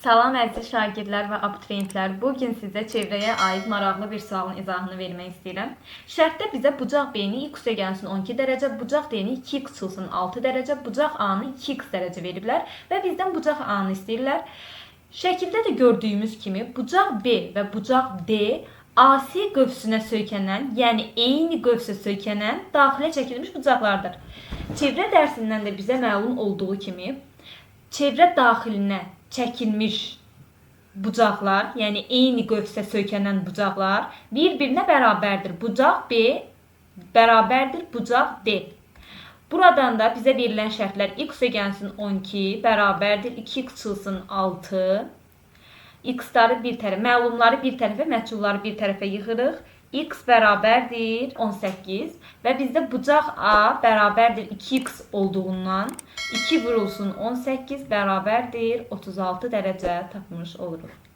Salam əziz şagirdlər və abituriyentlər. Bugün sizə çevrəyə aid maraqlı bir sualın izahını vermək istəyirəm. Şərtdə bizə bucaq B-ni x üstəgəlsin 12 dərəcə, bucaq D-ni 2x çıxılsın 6 dərəcə, bucaq A-nı 2x dərəcə veriblər və bizdən bucaq A-nı istəyirlər. Şəkildə də gördüyümüz kimi bucaq B və bucaq D AC qövsünə söykənən, yəni eyni qövsə söykənən daxilə çəkilmiş bucaqlardır. Çevrə dərsindən də bizə məlum olduğu kimi çevrə daxilinə çəkilmiş bucaqlar, yəni eyni qövsə söykənən bucaqlar bir-birinə bərabərdir. Bucaq B bərabərdir bucaq D. Buradan da bizə verilən şərtlər x üstəgəlsin 12 bərabərdir 2x çıxılsın 6. X-ları bir tərəfə, məlumları bir tərəfə, məchulları bir tərəfə yığırıq. X bərabərdir 18 və bizdə bucaq A bərabərdir 2x olduğundan 2 vurulsun 18 bərabərdir 36 dərəcə tapmış oluruq.